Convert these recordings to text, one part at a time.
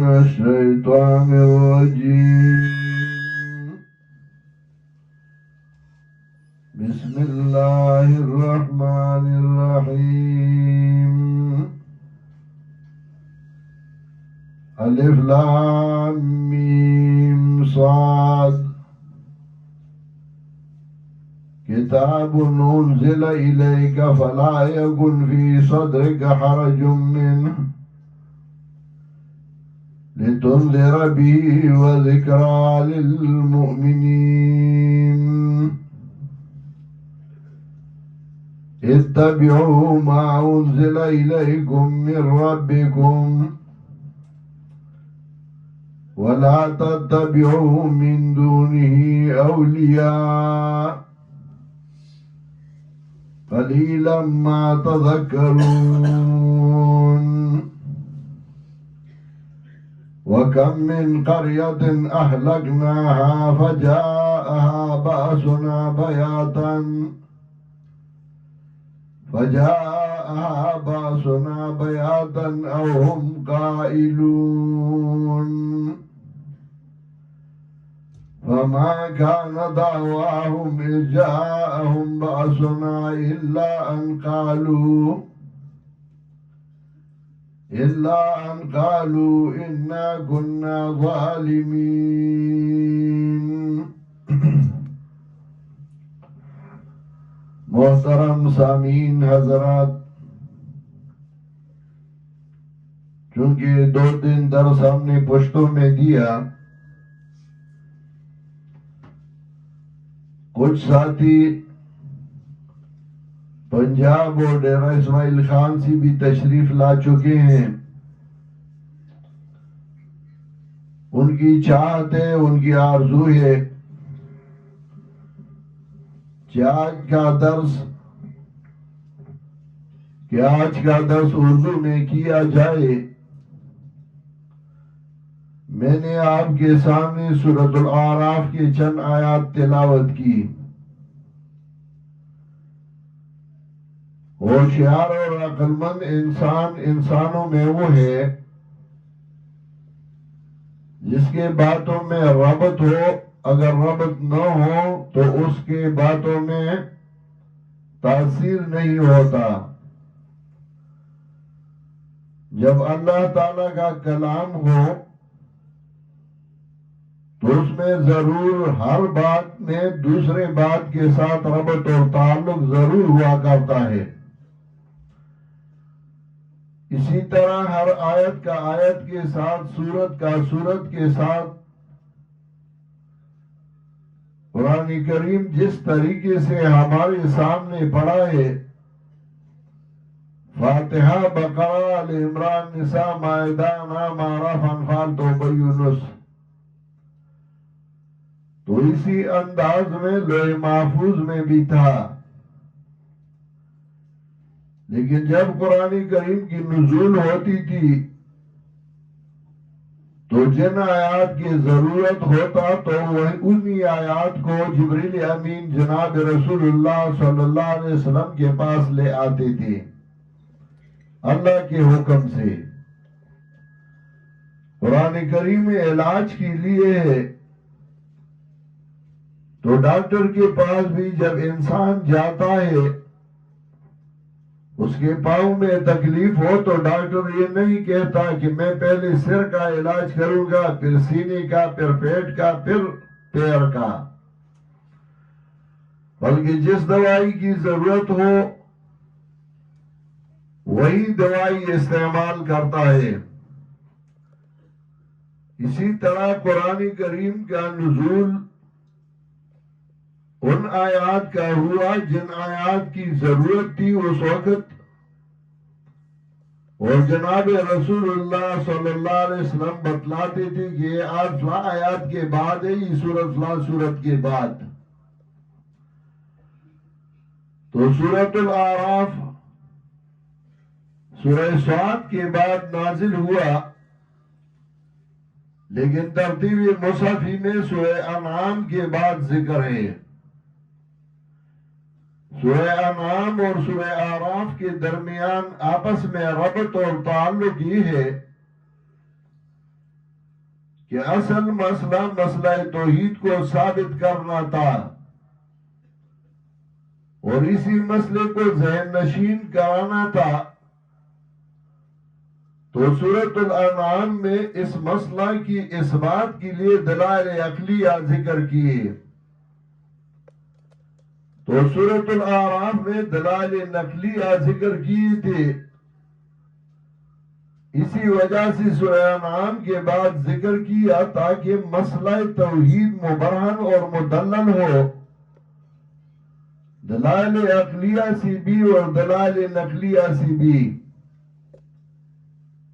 الشيطان الرجيم بسم الله الرحمن الرحيم ألف لام ميم صاد كتاب أنزل إليك فلا يكن في صدرك حرج منه لتنذر به وذكرى للمؤمنين اتبعوا ما أنزل إليكم من ربكم ولا تتبعوا من دونه أولياء قليلا ما تذكرون وكم من قرية أهلكناها فجاءها بأسنا بياتا أو هم قائلون فما كان دعواهم إذ جاءهم بأسنا إلا أن قالوا إنا كنا ظالمين. محترم سامعین حضرات، چونکہ 2 دن درس ہم نے پشتوں میں دیا، کچھ ساتھی پنجاب اور ڈیرہ اسماعیل خان سے بھی تشریف لا چکے ہیں۔ ان کی چاہت ہے، ان کی آرزو ہے کہ آج کا درس اردو میں کیا جائے۔ میں نے آپ کے سامنے سورۃ الاعراف کے چند آیات تلاوت کی۔ ہوشیار اور عقل مند انسانوں میں وہ ہے جس کے باتوں میں ربط ہو، اگر ربط نہ ہو تو اس کے باتوں میں تاثیر نہیں ہوتا۔ جب اللہ تعالی کا کلام ہو تو اس میں ضرور ہر بات میں دوسرے بات کے ساتھ ربط اور تعلق ضرور ہوا کرتا ہے۔ اسی طرح ہر آیت کا آیت کے ساتھ، سورت کا سورت کے ساتھ، قرآن کریم جس طریقے سے ہمارے سامنے پڑھا ہے، فاتحہ، بقرہ، آل عمران، نساء، مائدہ، نام، اعراف، انفال، توبہ، یونس، تو اسی انداز میں لوح محفوظ میں بھی تھا۔ لیکن جب قرآن کریم کی نزول ہوتی تھی تو جن آیات کی ضرورت ہوتا تو وہ انہی آیات کو جبریل امین جناب رسول اللہ صلی اللہ علیہ وسلم کے پاس لے آتے تھے اللہ کے حکم سے۔ قرآن کریم علاج کے لیے ہے، تو ڈاکٹر کے پاس بھی جب انسان جاتا ہے، اس کے پاؤں میں تکلیف ہو تو ڈاکٹر یہ نہیں کہتا کہ میں پہلے سر کا علاج کروں گا، پھر سینے کا، پھر پیٹ کا، پھر پیر کا، بلکہ جس دوائی کی ضرورت ہو وہی دوائی استعمال کرتا ہے۔ اسی طرح قرآن کریم کا نزول ان آیات کا ہوا جن آیات کی ضرورت تھی اس وقت، اور جناب رسول اللہ صلی اللہ علیہ وسلم بتلاتے تھے کہ یہ فلاں آیات کے بعد ہے، یہ سورت فلاں سورت کے بعد۔ تو سورۃ الاعراف سورہ صاد کے بعد نازل ہوا، لیکن ترتیب مصحفی میں سورہ انعام کے بعد ذکر ہے۔ سورہ انعام اور سورہ اعراف کے درمیان آپس میں ربط اور تعلق یہ ہے کہ اصل مسئلہ مسئلہ توحید کو ثابت کرنا تھا اور اسی مسئلے کو ذہن نشین کرانا تھا. تو سورۃ الانعام میں اس مسئلہ کی اثبات کے لیے دلائل عقلیہ ذکر کیے. تو سورۃ الاعراف میں دلائل نقلیہ ذکر کیے تھے. اسی وجہ سے سورہ انعام کے بعد ذکر کیا تاکہ مسئلہ توحید مبرہن اور مدلل ہو، دلائل عقلیہ سے بھی اور دلائل نقلیہ سے بھی.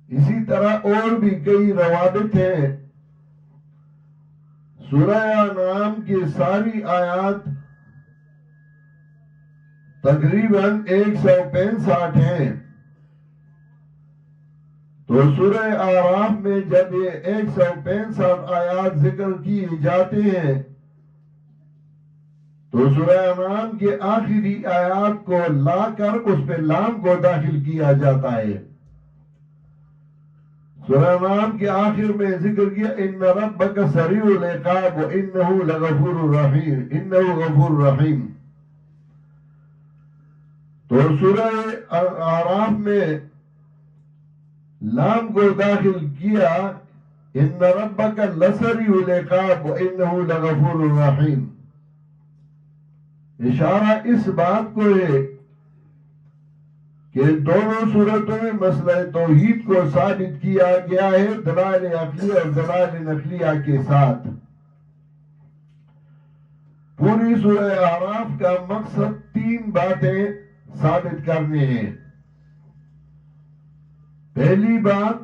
اسی طرح اور بھی کئی روابط ہیں. سورہ انعام کی ساری آیات تقریباً 165 ہیں. تو سورہ اعراف میں جب یہ 165 آیات ذکر کیے جاتے ہیں تو سورہ انعام کے آخری آیات کو لا کر اس پہ لام کو داخل کیا جاتا ہے. سورہ انعام کے آخر میں ذکر کیا ان ربک سریع العقاب وانہ لغفور رحیم، انہ غفور رحیم. تو سورہ اعراف میں لام کو داخل کیا ان ربک لسریع العقاب وانہ لغفور رحیم. اشارہ اس بات کو ہے کہ دونوں صورتوں میں مسئلہ توحید کو ثابت کیا گیا ہے دلائل عقلیہ اور دلائل نقلیہ کے ساتھ. پوری سورہ اعراف کا مقصد 3 باتیں ثابت کرنے ہیں. پہلی بات،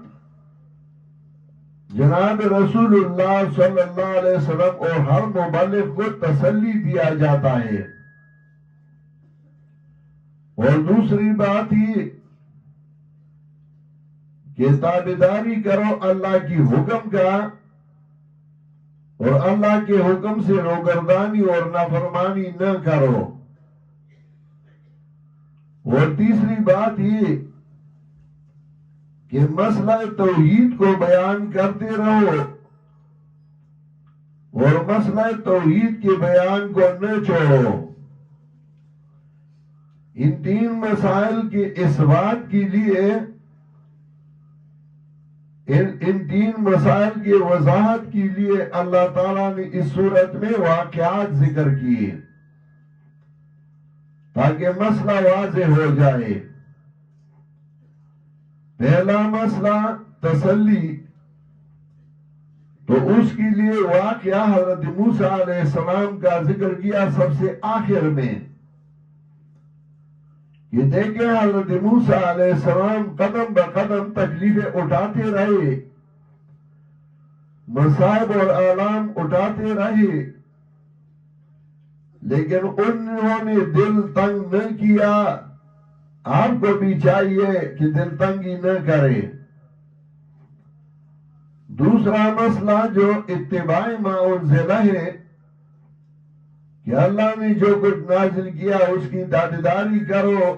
جناب رسول اللہ صلی اللہ علیہ وسلم اور ہر مبلغ کو تسلی دیا جاتا ہے. اور دوسری بات یہ کہ تابعداری کرو اللہ کی حکم کا اور اللہ کے حکم سے روگردانی اور نافرمانی نہ کرو. اور تیسری بات یہ کہ مسئلہ توحید کو بیان کرتے رہو اور مسئلہ توحید کے بیان کو نہ چھوڑو. ان 3 مسائل کے اثبات کے لیے ان 3 مسائل کی وضاحت کے لیے اللہ تعالیٰ نے اس صورت میں واقعات ذکر کیے تاکہ مسئلہ واضح ہو جائے. پہلا مسئلہ تسلی، تو اس کے لیے واقعہ حضرت موسیٰ علیہ السلام کا ذکر کیا سب سے آخر میں. یہ دیکھیں حضرت موسیٰ علیہ السلام قدم بقدم تکلیفیں اٹھاتے رہے، مصائب اور آلام اٹھاتے رہے، لیکن انہوں نے دل تنگ نہ کیا. آپ کو بھی چاہیے کہ دل تنگی نہ کرے. دوسرا مسئلہ جو اتباع ما انزل ہے کہ اللہ نے جو کچھ نازل کیا اس کی تابعداری کرو.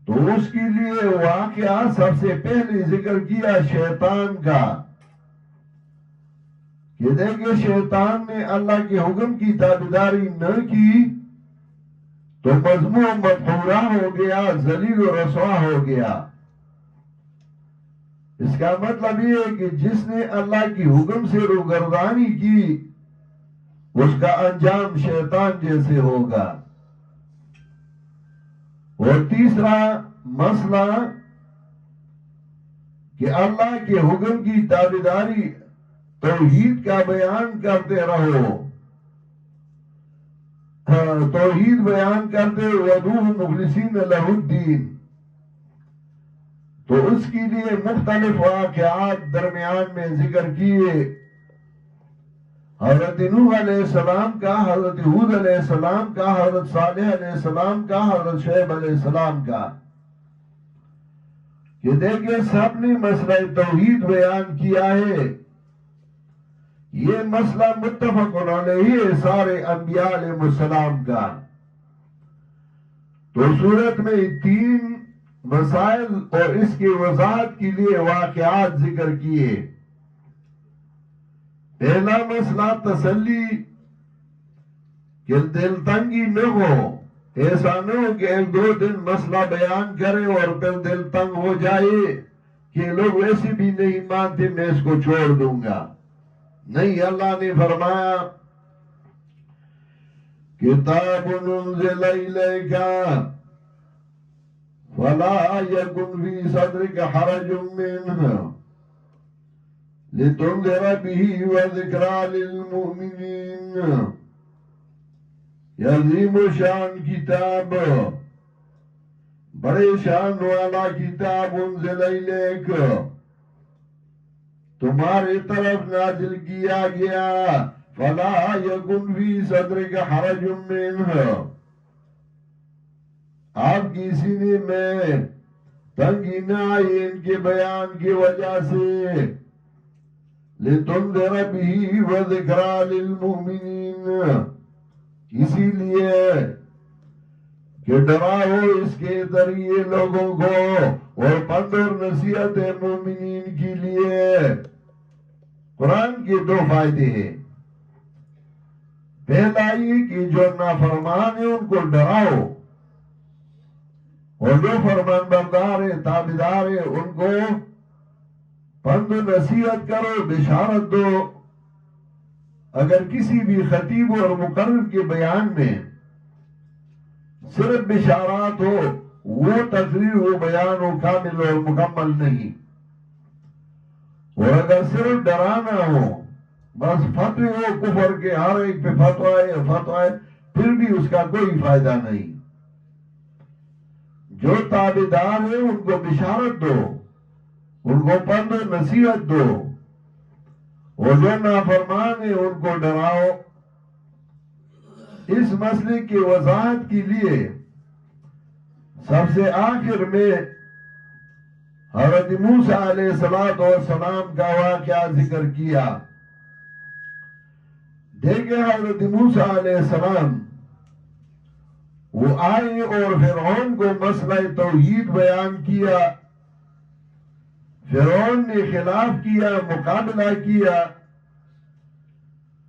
تو اس کے لیے واقعہ سب سے پہلے ذکر کیا شیطان کا کہ دیکھیں شیطان نے اللہ کے حکم کی تابعداری نہ کی تو مذموم مدحورہ ہو گیا، ذلیل و رسوا ہو گیا. اس کا مطلب یہ ہے کہ جس نے اللہ کی حکم سے روگردانی کی اس کا انجام شیطان جیسے ہوگا. اور تیسرا مسئلہ کہ اللہ کے حکم کی تابعداری توحید کا بیان کرتے رہو، توحید بیان کرتے وَدُوهُ مُخْلِصِينَ لَهُ الدِّينَ. تو اس کے لیے مختلف واقعات درمیان میں ذکر کیے، حضرت نوح علیہ السلام کا، حضرت ہود علیہ السلام کا، حضرت صالح علیہ السلام کا، حضرت شعیب علیہ السلام کا، کہ دیکھیں سب نے مسئلہ توحید بیان کیا ہے. یہ مسئلہ متفق علیہ ہے سارے انبیاء علیہ السلام کا. تو صورت میں 3 مسائل اور اس کی وضاحت کے لیے واقعات ذکر کیے. پہلا مسئلہ تسلی کہ دل تنگی نہ ہو، ایسا نہ ہو کہ ایک دو دن مسئلہ بیان کرے اور پھر دل تنگ ہو جائے کہ لوگ ویسے بھی نہیں مانتے، میں اس کو چھوڑ دوں گا۔ نہیں، اللہ نے فرمایا کتاب انزل الیک فلا یکن فی صدرک حرج منہ لتنذر به وذکرى للمؤمنین۔ یہ عظیم شان کتاب، بڑے شان والا کتاب، انزل الیک تمہاری طرف نازل کیا گیا، فلا یکن فی صدرک حرج منہ، آپ کی سینے میں تنگی نہ آئی ان کے بیان کی وجہ سے، لتنذر به وذکرى للمؤمنین، اسی لیے کہ ڈراؤ اس کے ذریعے لوگوں کو اور پند اور نصیحت مومنین کے لیے۔ قرآن کے دو فائدے ہیں، پہلا یہ کہ جو نافرمان ہیں ان کو ڈراؤ، اور جو فرمان بردار ہے، تابعدار ہے، ان کو پند و نصیحت کرو، بشارت دو۔ اگر کسی بھی خطیب اور مقرر کے بیان میں صرف بشارات ہو، وہ تقریر و بیان و کامل اور مکمل نہیں، اور اگر صرف ڈرانا ہو، بس فتوے ہو کفر کے، ہر ایک پہ فتوہ ہے، پھر بھی اس کا کوئی فائدہ نہیں۔ جو تابعدار ہیں ان کو بشارت دو، ان کو پند و نصیحت دو، اور جو نافرمان ہیں ان کو ڈراؤ۔ اس مسئلے کی وضاحت کے لیے سب سے آخر میں حضرت موسیٰ علیہ السلام کا واقعہ ذکر کیا۔ دیکھیں حضرت موسیٰ علیہ السلام وہ آئے اور فرعون کو مسئلہ توحید بیان کیا، فرعون نے خلاف کیا، مقابلہ کیا،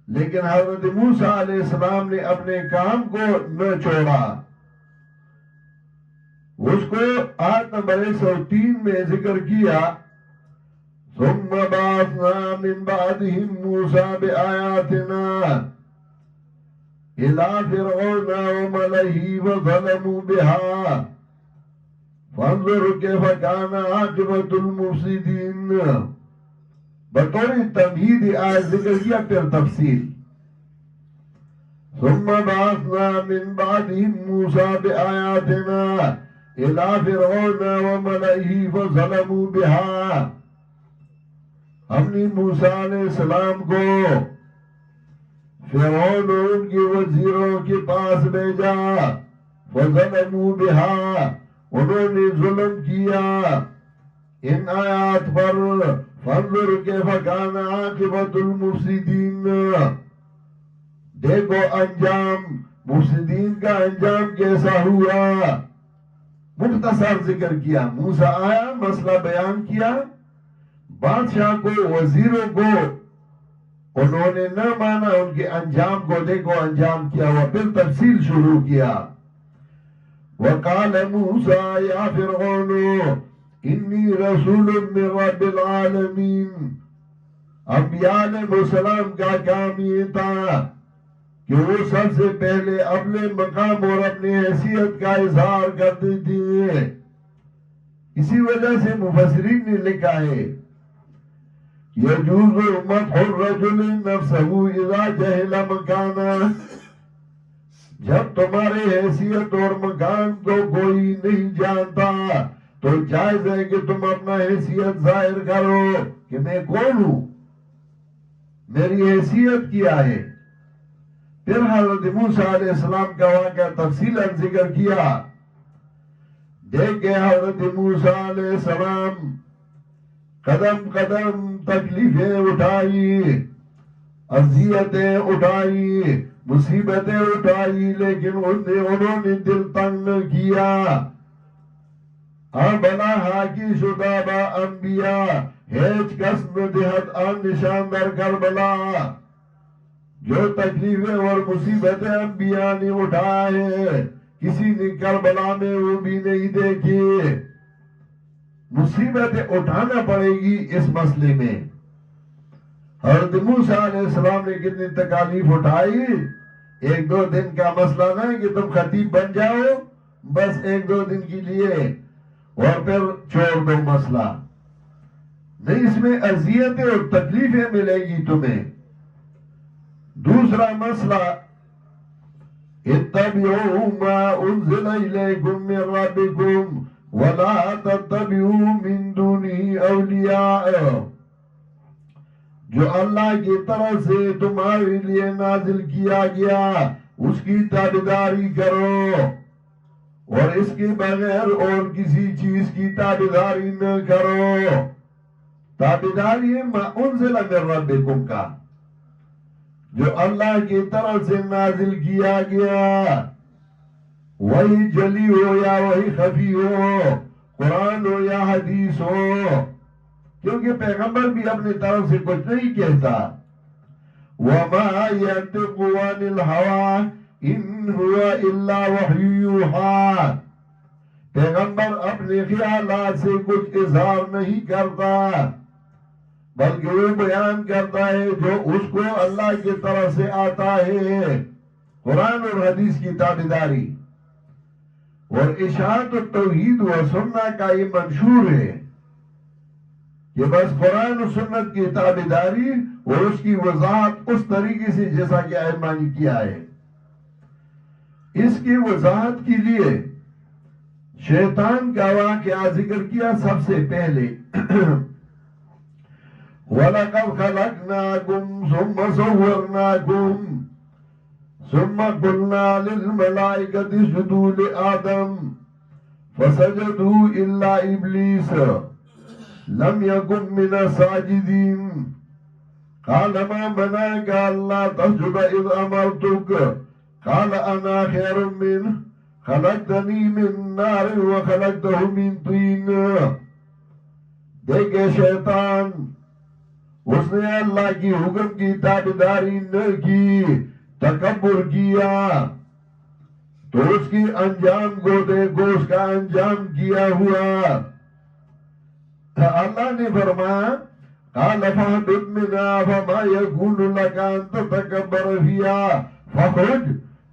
لیکن حضرت موسیٰ علیہ السلام نے اپنے کام کو نہ چھوڑا۔ اس کو آیت نمبر 103 میں ذکر کیا، ثم بعثنا من بعدهم موسیٰ بآیاتنا إلى فرعون وملئه فظلموا بها فانظر كيف كان عاقبة المفسدين۔ بطور تمہید آیت ذکر کیا، پھر تفصیل۔ ثم بعثنا من بعدهم موسیٰ بآیاتنا إلى فرعون وملئه فظلموا بها، ہم نے موسیٰ علیہ السلام کو فرعون اور ان کے وزیروں کے پاس بھیجا، فظلموا بها، انہوں نے ظلم کیا ان آیات پر، فانظر کیف کان عاقبۃ المفسدین، دیکھو انجام مفسدین کا انجام کیسا ہوا۔ مختصر ذکر کیا، موسیٰ آیا، مسئلہ بیان کیا، بادشاہ کو، وزیروں کو انہوں نے نہ مانا، ان کے انجام کو دیکھو انجام کیا ہوا، پھر تفصیل شروع کیا۔ وقال موسیٰ یا فرعون انی رسول من رب العالمین۔ انبیاء علیہ السلام کا کام یہ تھا کہ وہ سب سے پہلے اپنے مقام اور اپنی حیثیت کا اظہار کرتے تھے۔ اسی وجہ سے مفسرین نے لکھا ہے یجوز مدح الرجل نفسه اذا جہل مکانا، جب تمہاری حیثیت اور مکان کو کوئی نہیں جانتا تو جائز ہے کہ تم اپنا حیثیت ظاہر کرو کہ میں کون ہوں، میری حیثیت کیا ہے۔ پھر حضرت موسیٰ علیہ السلام کا واقعہ تفصیلا ذکر کیا۔ دیکھیں حضرت موسیٰ علیہ السلام قدم قدم تکلیفیں اٹھائی، اذیتیں اٹھائی، مصیبتیں اٹھائی، لیکن انہوں نے دل تنگ نہ کیا۔ بلا حاکی شدہ با انبیاء ہیچ کس ندہت آن نشان در کربلا جو تکلیفیں اور مصیبتیں انبیاء نے اٹھائے کسی نے کربلا میں وہ بھی نہیں دیکھی. مصیبتیں اٹھانا پڑے گی اس مسئلے میں. حضرت موسیٰ علیہ السلام نے کتنی تکالیف اٹھائی. ایک دو دن کا مسئلہ نہ کہ تم خطیب بن جاؤ بس ایک دو دن کے لیے اور پھر چھوڑ دو مسئلہ نہیں. اس میں اذیتیں اور تکلیفیں ملے گی تمہیں. دوسرا مسئلہ اتبعوا ما انزل الیکم من ربکم ولا تتبعوا من دونه اولیاء. جو اللہ کی طرف سے تمہارے لیے نازل کیا گیا اس کی تابعداری کرو اور اس کے بغیر اور کسی چیز کی تابعداری نہ کرو. تابعداری ہے ما انزل من ربکم کا جو اللہ کی طرف سے نازل کیا گیا وہی جلی ہو یا وہی خفی ہو قرآن ہو یا حدیث ہو کیونکہ پیغمبر بھی اپنی طرف سے کچھ نہیں کہتا. وَمَا يَنْطِقُ عَنِ الْهَوَىٰ إِنْ هُوَ إِلَّا وَحْيٌ يُوحَىٰ. پیغمبر اپنے خیالات سے کچھ اظہار نہیں کرتا بلکہ وہ بیان کرتا ہے جو اس کو اللہ کی طرف سے آتا ہے. قرآن اور حدیث کی تابعداری اور اشاعت التوحید و سنت کا یہ منشور ہے کہ بس قرآن و سنت کی تابعداری اور اس کی وضاحت اس طریقے سے جیسا کہ ائمہ نے کیا ہے. اس کی وضاحت کے لیے شیطان کا واقعہ ذکر کیا سب سے پہلے. وَلَقَدْ خَلَقْنَاكُمْ ثُمَّ صَوَّرْنَاكُمْ ثُمَّ قُلْنَا لِلْمَلَائِكَةِ اسْجُدُوا لِآدَمَ فَسَجَدُوا إِلَّا إِبْلِيسَ لَمْ يَكُنْ مِنَ السَّاجِدِينَ قَالَ مَا مَنَعَكَ أَلَّا تَسْجُدَ إِذْ أَمَرْتُكَ قَالَ أَنَا خَيْرٌ مِّنْهُ خَلَقْتَنِي مِن نَّارٍ وَخَلَقْتَهُ مِن طِينٍ. دیکھے شیطان اس نے اللہ کی حکم کی تابعداری نہ کی تکبر کیا تو اس کی انجام کو دیکھو اس کا انجام کیا ہوا. اللہ نے فرمایا قال فاهبط منها فما يكون لك أن تتكبر فيها فاخرج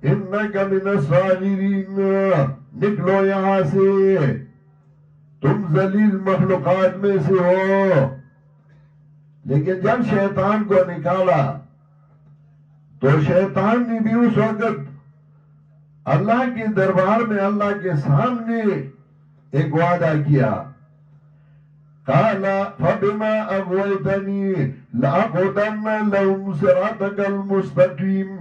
إنك من الصاغرين. نکلو یہاں سے تم ذلیل مخلوقات میں سے ہو. لیکن جب شیطان کو نکالا تو شیطان نے بھی اس وقت اللہ کے دربار میں اللہ کے سامنے ایک وعدہ کیا. قال فبما اغويتني لأقعدن لهم صراطك المستقيم.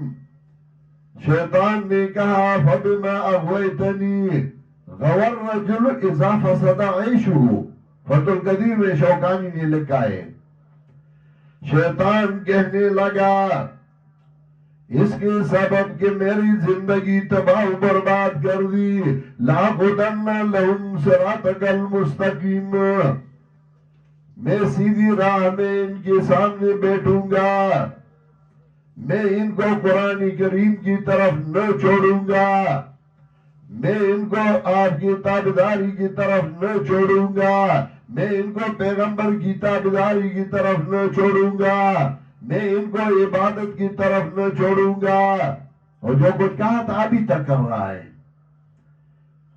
شیطان نے کہا فبما اغويتني غور رجل اذا فسد عيشه. فتح القدیر میں شوکانی نے لکھا ہے شیطان کہنے لگا اس کے سبب کہ میری زندگی تباہ و برباد کر دی. لَأَقْعُدَنَّ لَهُمْ صِرَاطَكَ الْمُسْتَقِيمَ. میں سیدھی راہ میں ان کے سامنے بیٹھوں گا. میں ان کو قرآن کریم کی طرف نہ چھوڑوں گا. میں ان کو آپ کی تابعداری کی طرف نہ چھوڑوں گا. میں ان کو پیغمبر کی تابعداری کی طرف نہ چھوڑوں گا. میں ان کو عبادت کی طرف نہ چھوڑوں گا. اور جو کچھ کہا تھا ابھی تک کر رہا ہے.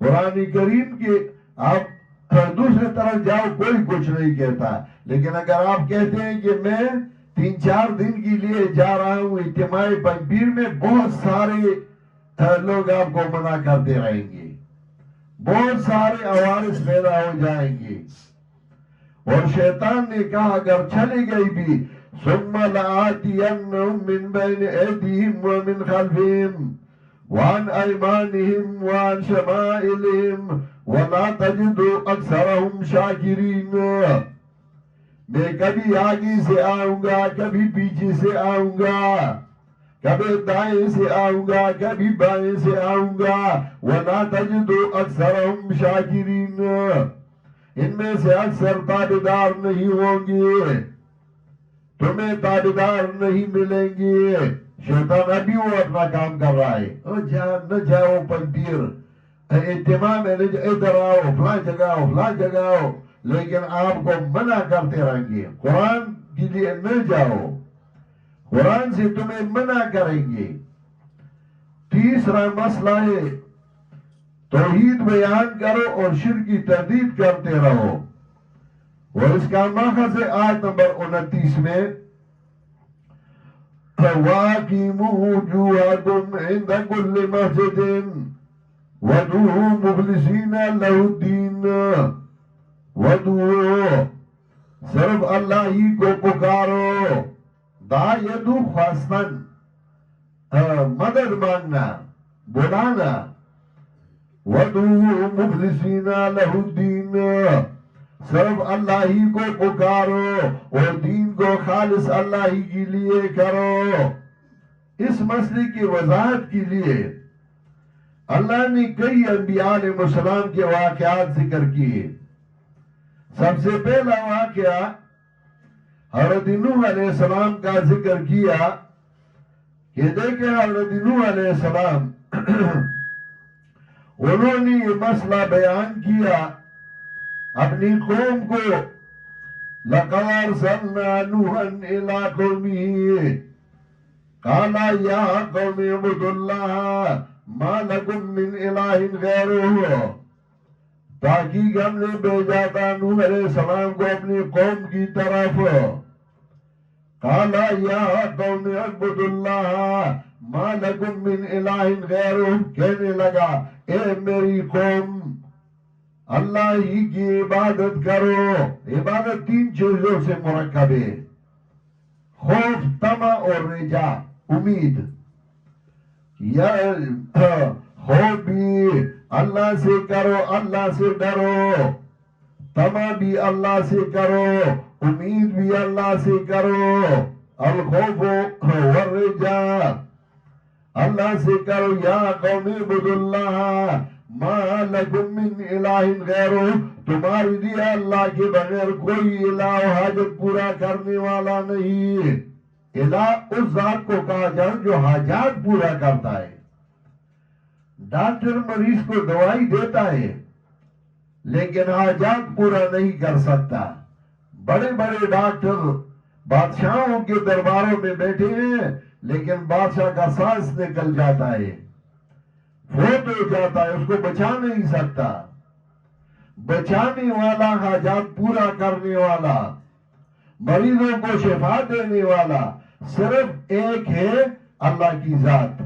قرآن کریم کے آپ دوسرے طرف جاؤ کوئی کچھ نہیں کہتا. لیکن اگر آپ کہتے ہیں کہ میں 3-4 دن کے لیے جا رہا ہوں اجتماعی پنجبیر میں، بہت سارے لوگ آپ کو منع کرتے رہیں گے. بہت سارے عوارض پیدا ہو جائیں گے. اور شیطان نے کہا اگر چلے گئی بھی ثم لآتینہم من بین ایدیہم ومن خلفہم وعن ایمانہم وعن شمائلہم ولا تجد اکثرہم شاکرین. میں کبھی آگے سے آؤں گا، کبھی پیچھے سے آؤں گا، کبھی دائیں سے آؤں گا، کبھی بائیں سے آؤں گا. ولا تجد اکثرہم شاکرین. ان میں سے اکثر تابعدار نہیں ہوں گے، تمہیں تابعدار نہیں ملیں گے۔ شیطان ابھی وہ اپنا کام کر رہا ہے، نہ جاؤ پنپیر، اجتماع میں ادھر آؤ، فلاں جگہ آؤ، فلاں جگہ آؤ، لیکن آپ کو منع کرتے رہیں گے، قرآن کے لیے نہ جاؤ، قرآن سے تمہیں منع کریں گے۔ تیسرا مسئلہ ہے توحید بیان کرو اور شرک کی تردید کرتے رہو، اور اس کا ماخذ ہے آیت نمبر 29 میں وَأَقِيمُوا وُجُوهَكُمْ عِنْدَ كُلِّ مَسْجِدٍ وَادْعُوهُ مُخْلِصِينَ لَهُ الدِّينَ، وَادْعُوهُ صرف اللہ ہی کو پکارو، دا یدو خواستن مدد مانگنا، بلانا، وَادْعُوهُ مُخْلِصِينَ لَهُ الدِّينَ صرف اللہ ہی کو پکارو اور دین کو خالص اللہ ہی کے لیے کرو۔ اس مسئلے کی وضاحت کے لیے اللہ نے کئی انبیاء علیہ السلام کے واقعات ذکر کیے۔ سب سے پہلا واقعہ حضرت نوح علیہ السلام کا ذکر کیا کہ دیکھیں حضرت نوح علیہ السلام انہوں نے یہ مسئلہ بیان کیا اپنی قوم کو، لَقَدْ أَرْسَلْنَا نُوحًا إِلَىٰ قَوْمِهِ قَالَ يَا قَوْمِ اعْبُدُوا اللَّهَ مَا لَكُم مِّنْ إِلَٰهٍ غَيْرُهُ، تحقیق ہم نے بھیجا تھا نوح علیہ السلام کو اپنی قوم کی طرف، قَالَ يَا قَوْمِ اعْبُدُوا اللَّهَ مَا لَكُم مِّنْ إِلَٰهٍ غَيْرُهُ، کہنے لگا اے میری قوم اللہ ہی کی عبادت کرو۔ عبادت تین چیزوں سے مرکب ہے، خوف، طمع اور رجا، امید۔ یا خوف بھی اللہ سے کرو، اللہ سے ڈرو، طمع بھی اللہ سے کرو، امید بھی اللہ سے کرو۔ الخوف والرجا اللہ سے کرو۔ یا قوم اعبدوا اللہ ما لکم من الہ غیرہ، تمہاری لیے اللہ کے بغیر کوئی الہ حاجت پورا کرنے والا نہیں۔ الہ اس ذات کو کہا جائے جو حاجات پورا کرتا ہے۔ ڈاکٹر مریض کو دوائی دیتا ہے لیکن حاجات پورا نہیں کر سکتا۔ بڑے بڑے ڈاکٹر بادشاہوں کے درباروں میں بیٹھے ہیں لیکن بادشاہ کا سانس نکل جاتا ہے، فوت ہو جاتا ہے، اس کو بچا نہیں سکتا۔ بچانے والا، حاجات پورا کرنے والا، مریضوں کو شفا دینے والا صرف ایک ہے، اللہ کی ذات۔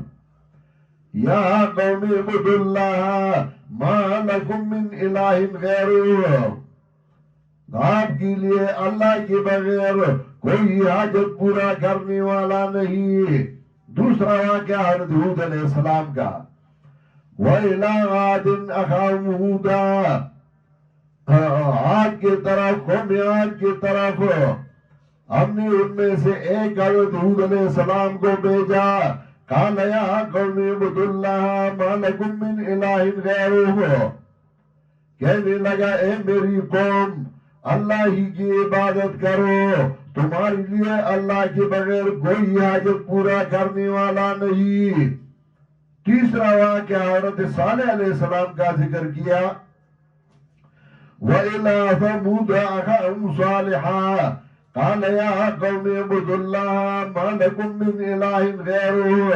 یا قوم اعبدوا اللہ ما لکم من الہ غیرہ، آپ کے لیے اللہ کے بغیر کوئی حاجت پورا کرنے والا نہیں۔ دوسرا واقعہ حضرت ہود علیہ السلام کا، وَإِلَىٰ عَادٍ أَخَاهُمْ هُودًا، عاد کے طرف، قوم عاد کی طرف ہم نے ان میں سے ایک حضرت ہود علیہ السلام کو بھیجا، قَالَ يَا قَوْمِ اعْبُدُوا اللَّهَ مَا لَكُم مِّنْ إِلَٰهٍ غَيْرُهُ، کہنے لگا اے میری قوم اللہ ہی کی عبادت کرو، تمہارے لیے اللہ کے بغیر کوئی حاجت پورا کرنے والا نہیں۔ تیسرا واقعہ حضرت صالح علیہ السلام کا ذکر کیا، وَإِلَىٰ ثَمُودَ أَخَاهُمْ صَالِحًا قَالَ يَا قَوْمِ اعْبُدُوا اللَّهَ مَا لَكُم مِّنْ إِلَٰهٍ غَيْرُهُ۔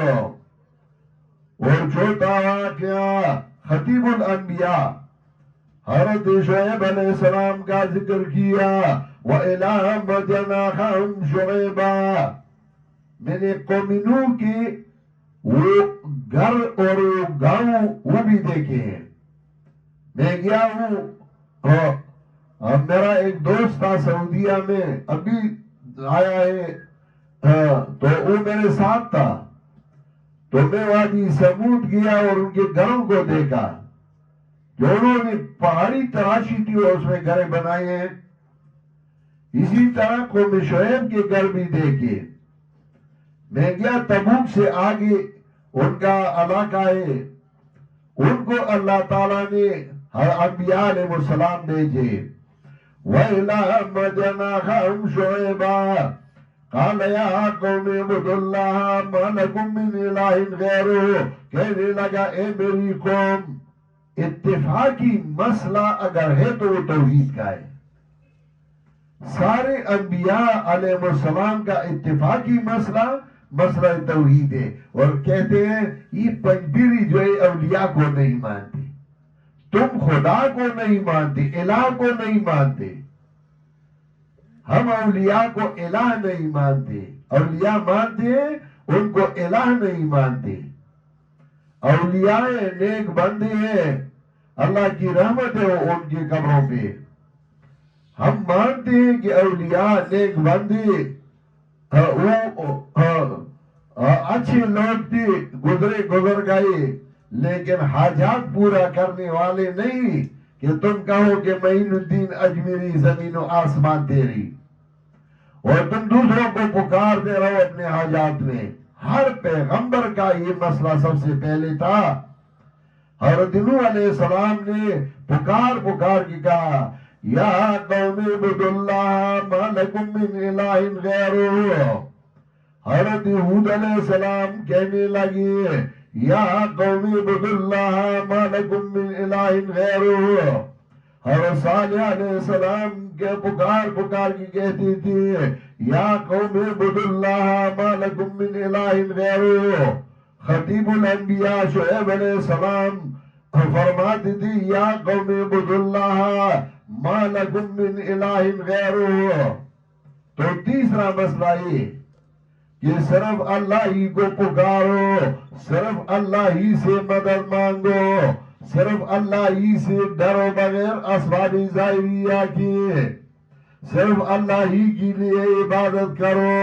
اور چوتھا واقعہ خطیب الانبیاء حضرت شعیب علیہ السلام کا ذکر کیا، وَإِلَىٰ مَدْيَنَ أَخَاهُمْ شُعَيْبًا، میں نے قوم نوح کی وہ گھر اور گاؤں وہ بھی دیکھے ہیں۔ میں گیا ہوں، میرا ایک دوست تھا سعودیہ میں، ابھی آیا ہے، تو وہ میرے ساتھ تھا، تو میں وادی سمود گیا اور ان کے گھروں کو دیکھا جو انہوں نے پہاڑی تراشی تھی اور اس میں گھر بنائے ہیں۔ اسی طرح قوم شعیب کے گھر بھی دیکھے۔ میں گیا تبوک سے آگے ان کا علاقہ ہے، ان کو اللہ تعالیٰ نے انبیاء علیہ السلام بھیجے، وَإِلَىٰ مَدْيَنَ أَخَاهُمْ شُعَيْبًا قَالَ يَا قَوْمِ اعْبُدُوا اللَّهَ مَا لَكُم مِّنْ إِلَٰهٍ غَيْرُهُ کہنے لگا اے میری قوم اتفاقی مسئلہ اگر ہے تو وہ توحید کا ہے. سارے انبیاء علیہ السلام کا اتفاقی مسئلہ توحید ہے. اور کہتے ہیں یہ پنجبیری جو ہے اولیاء کو نہیں مانتے, تم خدا کو نہیں مانتے, الہ کو نہیں مانتے. ہم اولیاء کو الہ نہیں مانتے, اولیاء مانتے ہیں ان کو الہ نہیں مانتے. اولیاء نیک بندے ہیں, اللہ کی رحمت ہے ان کی قبروں پہ. ہم مانتے ہیں کہ اولیاء نیک بندے اچھے لوگ تھے, گزر گئے, لیکن حاجات پورا کرنے والے نہیں کہ تم کہو کہ معین الدین اجمیری زمین و آسمان تیری اور تم دوسروں کو پکارتے رہو اپنے حاجات میں. ہر پیغمبر کا یہ مسئلہ سب سے پہلے تھا. حضرت نوح علیہ السلام نے پکار کے کہا یا قوم اعبدوا اللہ ما لکم من الہ غیرہ. حضرت ہود علیہ السلام کہنے لگے یا قوم اعبدوا اللہ ما لکم من الہ غیرہ. حضرت صالح علیہ السلام کے پکار کی کہتی تھی یا قوم اعبدوا اللہ ما لکم من الہ غیرہ. خطیب الانبیاء شعیب علیہ السلام فرماتی تھی یا قوم اعبدوا اللہ ما لکم من الہ غیرہ. تو تیسرا مسئلہ یہ کہ صرف اللہ ہی کو پکارو, صرف اللہ ہی سے مدد مانگو, صرف اللہ ہی سے ڈرو بغیر اسباب ظاہریہ کی, صرف اللہ ہی کے لیے عبادت کرو,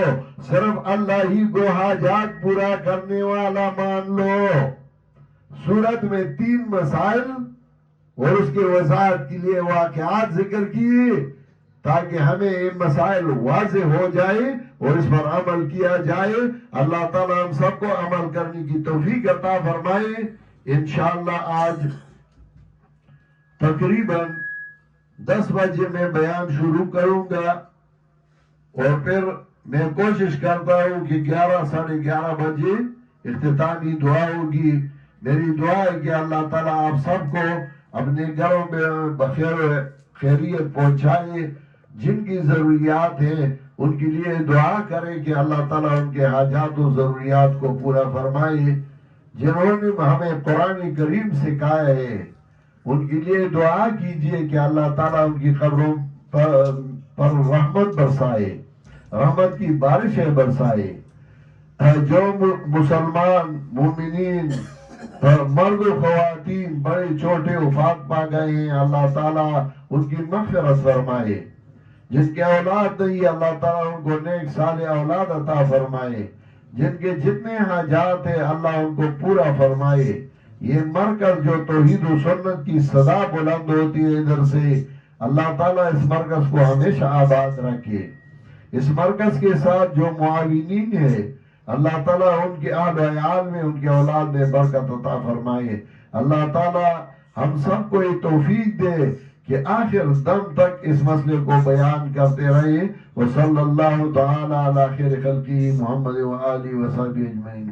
صرف اللہ ہی کو حاجات پورا کرنے والا مان لو. سورت میں 3 مسائل اور اس کے وضاحت کے لیے واقعات ذکر کیے تاکہ ہمیں یہ مسائل واضح ہو جائے اور اس پر عمل کیا جائے. اللہ تعالیٰ ہم سب کو عمل کرنے کی توفیق عطا فرمائے. انشاءاللہ آج تقریباً 10 بجے میں بیان شروع کروں گا اور پھر میں کوشش کرتا ہوں کہ 11 ساڑھے 11 بجے اختتامی دعا ہوگی. میری دعا ہے کہ اللہ تعالیٰ آپ سب کو اپنے گھروں میں بخیر خیریت پہنچائے. جن کی ضروریات ہیں ان کے لیے دعا کرے کہ اللہ تعالیٰ ان کے حاجات و ضروریات کو پورا فرمائے. جنہوں نے ہمیں قرآن کریم سکھایا ہے ان کے لیے دعا کیجئے کہ اللہ تعالیٰ ان کی قبروں پر رحمت برسائے, رحمت کی بارشیں برسائے. جو مسلمان مومنین مرد و خواتین بڑے چھوٹے وفات پا گئے ہیں اللہ تعالیٰ ان کی مغفرت فرمائے. جن کے اولاد نہیں اللہ تعالیٰ ان کو نیک صالح اولاد عطا فرمائے. جن کے جتنے حاجات ہیں اللہ ان کو پورا فرمائے. یہ مرکز جو توحید و سنت کی صدا بلند ہوتی ہے ادھر سے, اللہ تعالیٰ اس مرکز کو ہمیشہ آباد رکھے. اس مرکز کے ساتھ جو معاونین ہیں اللہ تعالیٰ ان کے آل و عیال میں ان کے اولاد میں برکت عطا فرمائے. اللہ تعالیٰ ہم سب کو یہ توفیق دے کہ آخر دم تک اس مسئلے کو بیان کرتے رہے. وصلی اللہ تعالی علی خیر خلقہ محمد و آلہ و صحبہ اجمعین.